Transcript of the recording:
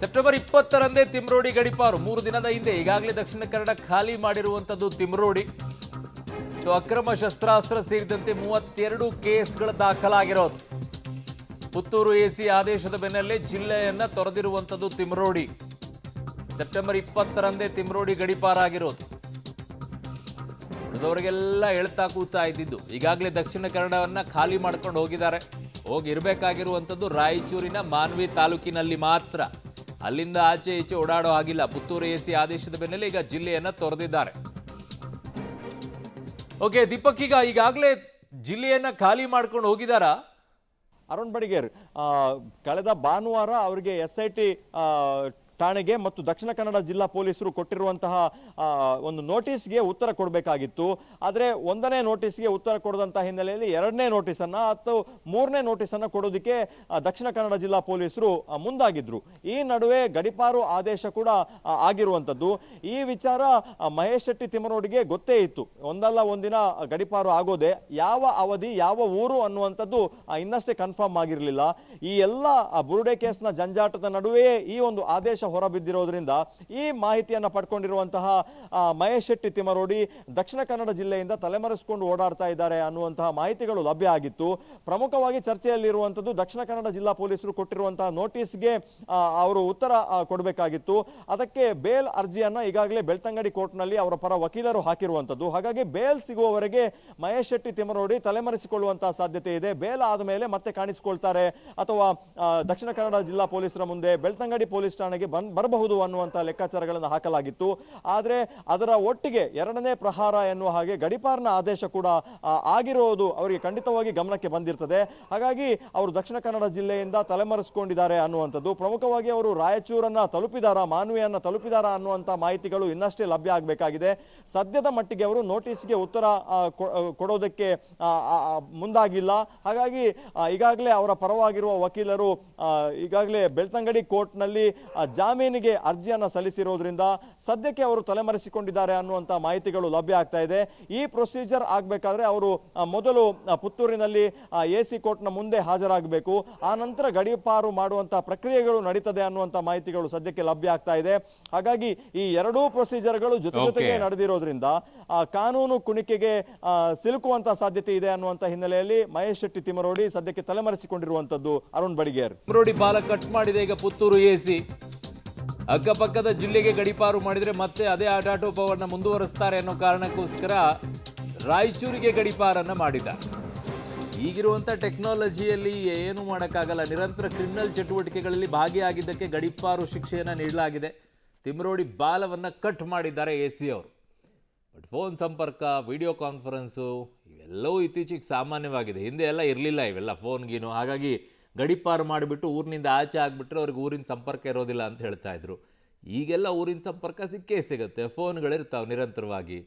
September 20ರಂದೇ Timarodi ಗಡಿಪಾರು 3 ದಿನದ ಹಿಂದೆ ಈಗಾಗಲೇ ದಕ್ಷಿಣ ಕನ್ನಡ ಖಾಲಿ ಮಾಡಿರುವಂತದ್ದು ತಿಮ್ರೋಡಿ. ಸೊ ಅಕ್ರಮ ಶಸ್ತ್ರಾಸ್ತ್ರ ಸೇರಿದಂತೆ 32 ಕೇಸ್ಗಳು ದಾಖಲಾಗಿರೋದು. ಪುತ್ತೂರು ಎಸಿ ಆದೇಶದ ಬೆನ್ನಲ್ಲೇ ಜಿಲ್ಲೆಯನ್ನ ತೊರೆದಿರುವಂತದ್ದು ತಿಮ್ರೋಡಿ. ಸೆಪ್ಟೆಂಬರ್ 20ರಂದೇ ತಿಮ್ರೋಡಿ ಗಡಿಪಾರಾಗಿರೋದು. ಉಳಿದವರಿಗೆಲ್ಲ ಎಳ್ತಾ ಕೂತಾ ಇದ್ದಿದ್ದು ಈಗಾಗಲೇ ದಕ್ಷಿಣ ಕನ್ನಡವನ್ನ ಖಾಲಿ ಮಾಡ್ಕೊಂಡು ಹೋಗಿದ್ದಾರೆ. ಹೋಗಿರ್ಬೇಕಾಗಿರುವಂಥದ್ದು ರಾಯಚೂರಿನ ಮಾನ್ವಿ ತಾಲೂಕಿನಲ್ಲಿ ಮಾತ್ರ. ಅಲ್ಲಿಂದ ಆಚೆ ಈಚೆ ಓಡಾಡೋ ಆಗಿಲ್ಲ. ಪುತ್ತೂರು ಎಸಿ ಆದೇಶದ ಬೆನ್ನಲ್ಲೇ ಈಗ ಜಿಲ್ಲೆಯನ್ನ ತೊರೆದಿದ್ದಾರೆ. ಓಕೆ ದೀಪಕ್, ಈಗಾಗಲೇ ಜಿಲ್ಲೆಯನ್ನ ಖಾಲಿ ಮಾಡ್ಕೊಂಡು ಹೋಗಿದಾರಾ? ಅರುಣ್ ಬಡಿಗೇರ್ ಕಳೆದ ಭಾನುವಾರ ಅವರಿಗೆ SIT ಠಾಣೆಗೆ ಮತ್ತು ದಕ್ಷಿಣ ಕನ್ನಡ ಜಿಲ್ಲಾ ಪೊಲೀಸರು ಕೊಟ್ಟಿರುವಂತಹ ಒಂದು ನೋಟಿಸ್ಗೆ ಉತ್ತರ ಕೊಡಬೇಕಾಗಿತ್ತು. ಆದರೆ 1ನೇ ನೋಟಿಸ್ಗೆ ಉತ್ತರ ಕೊಡದಂತಹ ಹಿನ್ನೆಲೆಯಲ್ಲಿ 2ನೇ ನೋಟಿಸನ್ನು ಅಥವಾ 3ನೇ ನೋಟಿಸನ್ನು ಕೊಡೋದಕ್ಕೆ ದಕ್ಷಿಣ ಕನ್ನಡ ಜಿಲ್ಲಾ ಪೊಲೀಸರು ಮುಂದಾಗಿದ್ರು. ಈ ನಡುವೆ ಗಡಿಪಾರು ಆದೇಶ ಕೂಡ ಆಗಿರುವಂಥದ್ದು. ಈ ವಿಚಾರ ಮಹೇಶ್ ಶೆಟ್ಟಿ ತಿಮ್ಮರೋಡಿಗೆ ಗೊತ್ತೇ ಇತ್ತು. ಒಂದಲ್ಲ ಒಂದಿನ ಗಡಿಪಾರು ಆಗೋದೆ. ಯಾವ ಅವಧಿ ಯಾವ ಊರು ಅನ್ನುವಂಥದ್ದು ಇನ್ನಷ್ಟೇ ಕನ್ಫರ್ಮ್ ಆಗಿರಲಿಲ್ಲ. ಈ ಎಲ್ಲ ಬುರುಡೆ ಕೇಸ್ನ ಜಂಜಾಟದ ನಡುವೆಯೇ ಈ ಒಂದು ಆದೇಶ ಹೊರಬಿದ್ದಿರೋದ್ರಿಂದ ಈ ಮಾಹಿತಿಯನ್ನ ಪಡ್ಕೊಂಡಿರುವಂತಹ ಮಹೇಶ್ ಶೆಟ್ಟಿ ತಿಮ್ಮರೋಡಿ ದಕ್ಷಿಣ ಕನ್ನಡ ಜಿಲ್ಲೆಯಿಂದ ತಲೆಮರೆಸಿಕೊಂಡು ಓಡಾಡ್ತಾ ಇದ್ದಾರೆ ಅನ್ನುವಂತಹ ಮಾಹಿತಿಗಳು ಲಭ್ಯ ಆಗಿತ್ತು. ಪ್ರಮುಖವಾಗಿ ಚರ್ಚೆಯಲ್ಲಿರುವಂತದ್ದು ದಕ್ಷಿಣ ಕನ್ನಡ ಜಿಲ್ಲಾ ಪೊಲೀಸರು ಕೊಟ್ಟಿರುವಂತಹ ನೋಟಿಸ್ಗೆ ಅವರು ಉತ್ತರ ಕೊಡಬೇಕಾಗಿತ್ತು. ಅದಕ್ಕೆ ಬೇಲ್ ಅರ್ಜಿಯನ್ನ ಈಗಾಗಲೇ ಬೆಳ್ತಂಗಡಿ ಕೋರ್ಟ್ನಲ್ಲಿ ಅವರ ಪರ ವಕೀಲರು ಹಾಕಿರುವಂತದ್ದು. ಹಾಗಾಗಿ ಬೇಲ್ ಸಿಗುವವರೆಗೆ ಮಹೇಶ್ ಶೆಟ್ಟಿ ತಿಮ್ಮರೋಡಿ ತಲೆಮರೆಸಿಕೊಳ್ಳುವಂತಹ ಸಾಧ್ಯತೆ ಇದೆ. ಬೇಲ್ ಆದ ಮೇಲೆ ಮತ್ತೆ ಕಾಣಿಸಿಕೊಳ್ತಾರೆ ಅಥವಾ ದಕ್ಷಿಣ ಕನ್ನಡ ಜಿಲ್ಲಾ ಪೊಲೀಸರ ಮುಂದೆ ಬೆಳ್ತಂಗಡಿ ಪೊಲೀಸ್ ಠಾಣೆಗೆ ಬರಬಹುದು ಅನ್ನುವಂತಹ ಲೆಕ್ಕಾಚಾರಗಳನ್ನು ಹಾಕಲಾಗಿತ್ತು. ಆದರೆ ಅದರ ಒಟ್ಟಿಗೆ 2ನೇ ಪ್ರಹಾರ ಎನ್ನುವ ಹಾಗೆ ಗಡಿಪಾರಿನ ಆದೇಶ ಕೂಡ ಆಗಿರೋದು ಅವರಿಗೆ ಖಂಡಿತವಾಗಿ ಗಮನಕ್ಕೆ ಬಂದಿರ್ತದೆ. ಹಾಗಾಗಿ ಅವರು ದಕ್ಷಿಣ ಕನ್ನಡ ಜಿಲ್ಲೆಯಿಂದ ತಲೆಮರೆಸಿಕೊಂಡಿದ್ದಾರೆ ಅನ್ನುವಂಥದ್ದು. ಪ್ರಮುಖವಾಗಿ ಅವರು ರಾಯಚೂರನ್ನ ತಲುಪಿದಾರಾ, ಮಾನ್ವಿಯನ್ನ ತಲುಪಿದಾರಾ ಅನ್ನುವಂತಹ ಮಾಹಿತಿಗಳು ಇನ್ನಷ್ಟೇ ಲಭ್ಯ ಆಗಬೇಕಾಗಿದೆ. ಸದ್ಯದ ಮಟ್ಟಿಗೆ ಅವರು ನೋಟಿಸ್ಗೆ ಉತ್ತರ ಕೊಡೋದಕ್ಕೆ ಮುಂದಾಗಿಲ್ಲ. ಹಾಗಾಗಿ ಈಗಾಗಲೇ ಅವರ ಪರವಾಗಿರುವ ವಕೀಲರು ಈಗಾಗಲೇ ಬೆಳ್ತಂಗಡಿ ಕೋರ್ಟ್ನಲ್ಲಿ ಜಾಮೀನಿಗೆ ಅರ್ಜಿಯನ್ನ ಸಲ್ಲಿಸಿರೋದ್ರಿಂದ ಸದ್ಯಕ್ಕೆ ಅವರು ತಲೆಮರೆಸಿಕೊಂಡಿದ್ದಾರೆ ಅನ್ನುವಂತ ಮಾಹಿತಿಗಳು ಲಭ್ಯ ಆಗ್ತಾ ಇದೆ. ಈ ಪ್ರೊಸೀಜರ್ ಆಗಬೇಕಾದ್ರೆ ಅವರು ಮೊದಲು ಪುತ್ತೂರಿನಲ್ಲಿ ಎಸಿ ಕೋರ್ಟ್ನ ಮುಂದೆ ಹಾಜರಾಗಬೇಕು. ಆ ನಂತರ ಗಡಿಪಾರು ಮಾಡುವಂತಹ ಪ್ರಕ್ರಿಯೆಗಳು ನಡೀತದೆ ಅನ್ನುವಂತ ಮಾಹಿತಿಗಳು ಸದ್ಯಕ್ಕೆ ಲಭ್ಯ ಆಗ್ತಾ ಇದೆ. ಹಾಗಾಗಿ ಈ ಎರಡೂ ಪ್ರೊಸೀಜರ್ಗಳು ಜೊತೆಗೆ ನಡೆದಿರೋದ್ರಿಂದ ಕಾನೂನು ಕುಣಿಕೆಗೆ ಸಿಲುಕುವಂತಹ ಸಾಧ್ಯತೆ ಇದೆ ಅನ್ನುವಂತ ಹಿನ್ನೆಲೆಯಲ್ಲಿ ಮಹೇಶ್ ಶೆಟ್ಟಿ ತಿಮ್ಮರೋಡಿ ಸದ್ಯಕ್ಕೆ ತಲೆಮರೆಸಿಕೊಂಡಿರುವಂತದ್ದು. ಅರುಣ್ ಬಡಿಗೇರ್, ತಿಮ್ಮರೋಡಿ ಬಾಲ ಕಟ್ ಮಾಡಿದೆ ಈಗ ಪುತ್ತೂರು ಎಸಿ. ಅಕ್ಕಪಕ್ಕದ ಜಿಲ್ಲೆಗೆ ಗಡಿಪಾರು ಮಾಡಿದ್ರೆ ಮತ್ತೆ ಅದೇ ಆಟಾಟೋಪವನ್ನ ಮುಂದುವರಿಸ್ತಾರೆ ಅನ್ನೋ ಕಾರಣಕ್ಕೋಸ್ಕರ ರಾಯಚೂರಿಗೆ ಗಡಿಪಾರನ್ನ ಮಾಡಿದ. ಈಗಿರುವಂಥ ಟೆಕ್ನಾಲಜಿಯಲ್ಲಿ ಏನು ಮಾಡೋಕ್ಕಾಗಲ್ಲ. ನಿರಂತರ ಕ್ರಿಮಿನಲ್ ಚಟುವಟಿಕೆಗಳಲ್ಲಿ ಭಾಗಿಯಾಗಿದ್ದಕ್ಕೆ ಗಡಿಪಾರು ಶಿಕ್ಷೆಯನ್ನು ನೀಡಲಾಗಿದೆ. ತಿಮ್ಮರೋಡಿ ಬಾಲವನ್ನು ಕಟ್ ಮಾಡಿದ್ದಾರೆ ಎಸಿ ಅವರು. ಬಟ್ ಫೋನ್ ಸಂಪರ್ಕ, ವಿಡಿಯೋ ಕಾನ್ಫರೆನ್ಸು ಇವೆಲ್ಲವೂ ಇತ್ತೀಚೆಗೆ ಸಾಮಾನ್ಯವಾಗಿದೆ. ಹಿಂದೆ ಎಲ್ಲ ಇರಲಿಲ್ಲ ಇವೆಲ್ಲ ಫೋನ್ಗೀನು. ಹಾಗಾಗಿ ಗಡಿಪಾರು ಮಾಡಿಬಿಟ್ಟು ಊರಿನಿಂದ ಆಚೆ ಆಗಿಬಿಟ್ರೆ ಅವ್ರಿಗೆ ಊರಿನ ಸಂಪರ್ಕ ಇರೋದಿಲ್ಲ ಅಂತ ಹೇಳ್ತಾ ಇದ್ರು. ಈಗೆಲ್ಲ ಊರಿನ ಸಂಪರ್ಕ ಸಿಕ್ಕೇ ಸಿಗುತ್ತೆ. ಫೋನ್ಗಳಿರ್ತಾವೆ ನಿರಂತರವಾಗಿ.